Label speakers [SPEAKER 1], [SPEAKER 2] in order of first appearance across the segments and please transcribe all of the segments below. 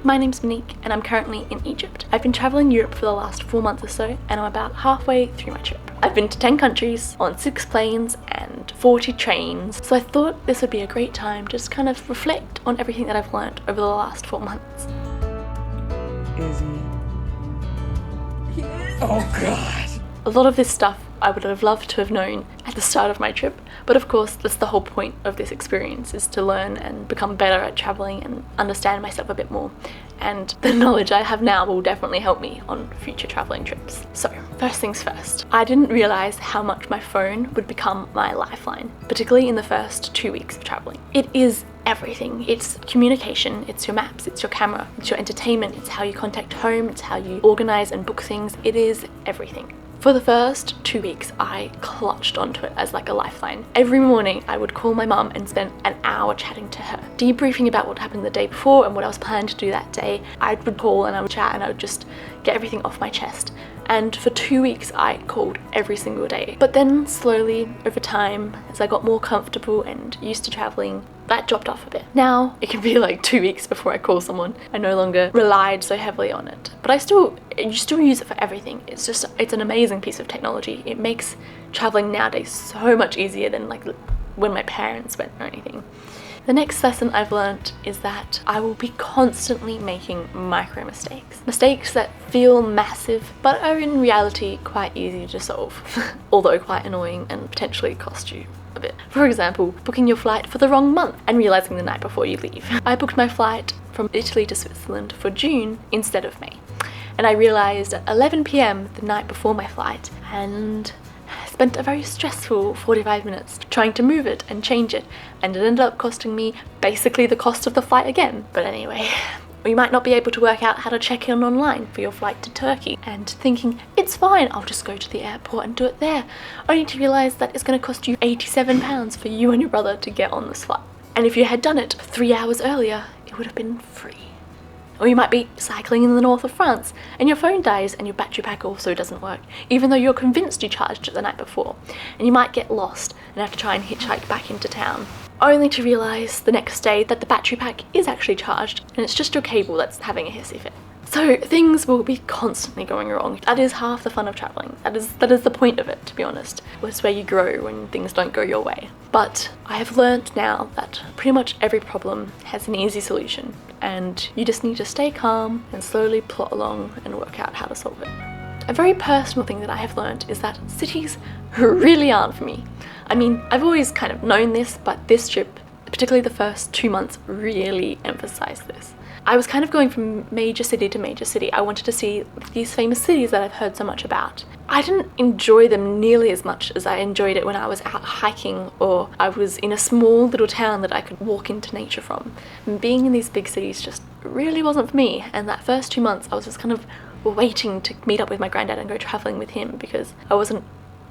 [SPEAKER 1] my name's Monique and I'm currently in Egypt. I've been travelling Europe for the last 4 months or so and I'm about halfway through my trip. I've been to 10 countries, on 6 planes and 40 trains, so I thought this would be a great time to just kind of reflect on everything that I've learned over the last 4 months.
[SPEAKER 2] Is he? Oh God!
[SPEAKER 1] A lot of this stuff I would have loved to have known at the start of my trip, but of course that's the whole point of this experience, is to learn and become better at travelling and understand myself a bit more, and the knowledge I have now will definitely help me on future travelling trips. So first things first, I didn't realise how much my phone would become my lifeline, particularly in the first 2 weeks of travelling. It is everything. It's communication, it's your maps, it's your camera, it's your entertainment, it's how you contact home, it's how you organise and book things. It is everything. For the first 2 weeks, I clutched onto it as like a lifeline. Every morning, I would call my mum and spend an hour chatting to her, debriefing about what happened the day before and what I was planning to do that day. I would call and I would chat and I would just get everything off my chest. And for 2 weeks, I called every single day. But then slowly, over time, as I got more comfortable and used to traveling, that dropped off a bit. Now, it can be like 2 weeks before I call someone. I no longer relied so heavily on it. But you still use it for everything. It's an amazing piece of technology. It makes traveling nowadays so much easier than like when my parents went or anything. The next lesson I've learnt is that I will be constantly making micro mistakes. Mistakes that feel massive, but are in reality quite easy to solve, although quite annoying and potentially cost you a bit. For example, booking your flight for the wrong month and realising the night before you leave. I booked my flight from Italy to Switzerland for June instead of May. And I realised at 11 PM the night before my flight, and spent a very stressful 45 minutes trying to move it and change it, and it ended up costing me basically the cost of the flight again. But anyway, you might not be able to work out how to check in online for your flight to Turkey, and thinking, it's fine, I'll just go to the airport and do it there, only to realise that it's going to cost you £87 for you and your brother to get on this flight. And if you had done it 3 hours earlier, it would have been free. Or you might be cycling in the north of France and your phone dies and your battery pack also doesn't work, even though you're convinced you charged it the night before. And you might get lost and have to try and hitchhike back into town, only to realise the next day that the battery pack is actually charged and it's just your cable that's having a hissy fit. So things will be constantly going wrong. That is half the fun of travelling. That is the point of it, to be honest. It's where you grow when things don't go your way. But I have learnt now that pretty much every problem has an easy solution, and you just need to stay calm and slowly plot along and work out how to solve it. A very personal thing that I have learnt is that cities really aren't for me. I mean, I've always kind of known this, but this trip, particularly the first 2 months, really emphasised this. I was kind of going from major city to major city. I wanted to see these famous cities that I've heard so much about. I didn't enjoy them nearly as much as I enjoyed it when I was out hiking or I was in a small little town that I could walk into nature from. And being in these big cities just really wasn't for me, and that first 2 months I was just kind of waiting to meet up with my granddad and go travelling with him because I wasn't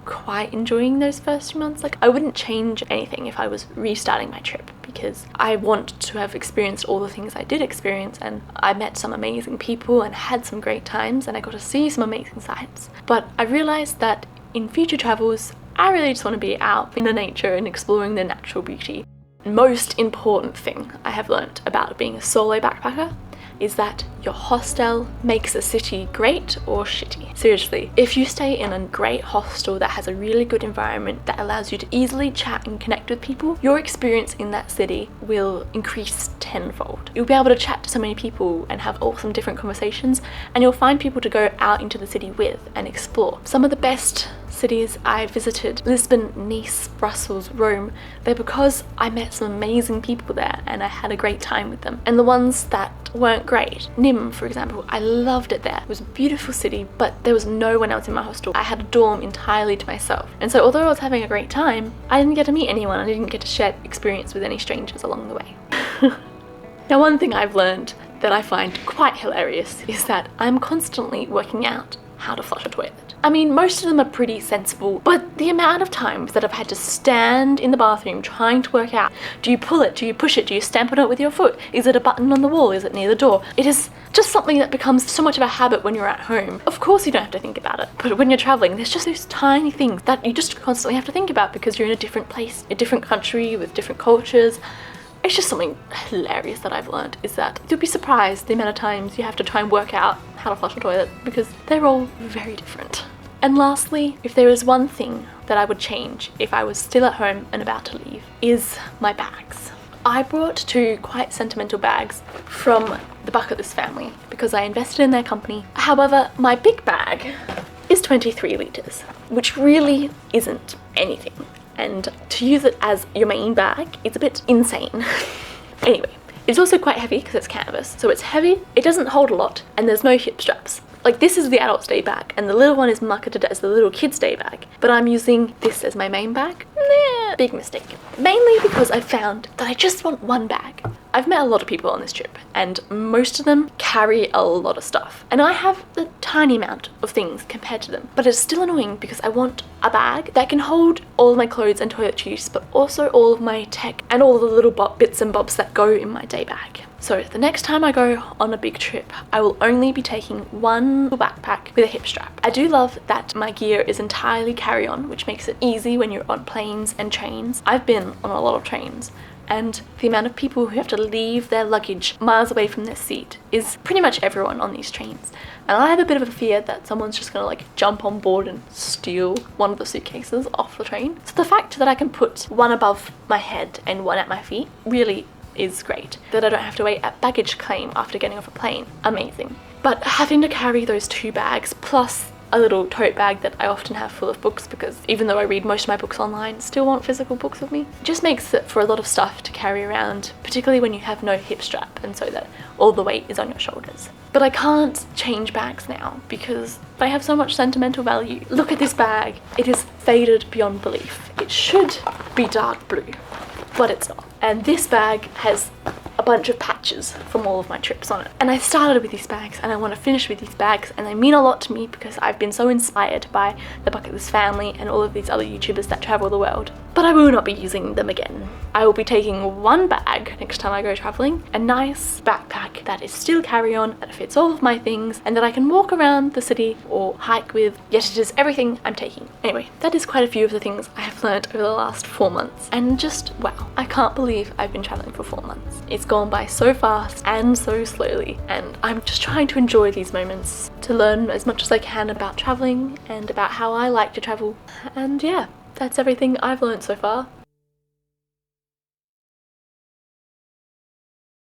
[SPEAKER 1] quite enjoying those first 2 months. Like, I wouldn't change anything if I was restarting my trip because I want to have experienced all the things I did experience, and I met some amazing people and had some great times and I got to see some amazing sights. But I realised that in future travels, I really just want to be out in the nature and exploring the natural beauty. Most important thing I have learnt about being a solo backpacker is that your hostel makes a city great or shitty. Seriously, if you stay in a great hostel that has a really good environment that allows you to easily chat and connect with people, your experience in that city will increase tenfold. You'll be able to chat to so many people and have awesome different conversations, and you'll find people to go out into the city with and explore. Some of the best cities I visited, Lisbon, Nice, Brussels, Rome, they're because I met some amazing people there and I had a great time with them. And the ones that weren't great, Nîmes for example, I loved it there. It was a beautiful city, but there was no one else in my hostel. I had a dorm entirely to myself. And so although I was having a great time, I didn't get to meet anyone. I didn't get to share experience with any strangers along the way. Now, one thing I've learned that I find quite hilarious is that I'm constantly working out how to flush a toilet. I mean, most of them are pretty sensible, but the amount of times that I've had to stand in the bathroom trying to work out, do you pull it, do you push it, do you stamp on it with your foot, is it a button on the wall, is it near the door? It is just something that becomes so much of a habit when you're at home. Of course you don't have to think about it, but when you're traveling, there's just those tiny things that you just constantly have to think about because you're in a different place, a different country with different cultures. It's just something hilarious that I've learned, is that you'll be surprised the amount of times you have to try and work out how to flush a toilet, because they're all very different. And lastly, if there is one thing that I would change if I was still at home and about to leave, is my bags. I brought 2 quite sentimental bags from the bucket list family because I invested in their company. However, my big bag is 23 litres, which really isn't anything. And to use it as your main bag, it's a bit insane. Anyway, it's also quite heavy because it's canvas. So it's heavy, it doesn't hold a lot, and there's no hip straps. Like, this is the adult's day bag, and the little one is marketed as the little kid's day bag. But I'm using this as my main bag. Nah, big mistake. Mainly because I found that I just want one bag. I've met a lot of people on this trip, and most of them carry a lot of stuff. And I have a tiny amount of things compared to them. But it's still annoying because I want a bag that can hold all of my clothes and toiletries, but also all of my tech and all the little bits and bobs that go in my day bag. So the next time I go on a big trip, I will only be taking one backpack with a hip strap. I do love that my gear is entirely carry-on, which makes it easy when you're on planes and trains. I've been on a lot of trains, and the amount of people who have to leave their luggage miles away from their seat is pretty much everyone on these trains. And I have a bit of a fear that someone's just gonna like jump on board and steal one of the suitcases off the train. So the fact that I can put one above my head and one at my feet really is great. That I don't have to wait at baggage claim after getting off a plane, amazing. But having to carry those 2 bags plus a little tote bag that I often have full of books, because even though I read most of my books online, still want physical books with me, just makes it for a lot of stuff to carry around, particularly when you have no hip strap and so that all the weight is on your shoulders. But I can't change bags now because they have so much sentimental value. Look at this bag. It is faded beyond belief. It should be dark blue, but it's not. And this bag has a bunch of patches from all of my trips on it. And I started with these bags and I want to finish with these bags, and they mean a lot to me because I've been so inspired by the Bucket List family and all of these other YouTubers that travel the world. But I will not be using them again. I will be taking one bag next time I go traveling, a nice backpack that is still carry-on, that fits all of my things, and that I can walk around the city or hike with, yet it is everything I'm taking. Anyway, that is quite a few of the things I have learned over the last 4 months, and just wow, I can't believe I've been traveling for 4 months. It's gone by so fast and so slowly, and I'm just trying to enjoy these moments, to learn as much as I can about traveling and about how I like to travel. And yeah, that's everything I've learned so far.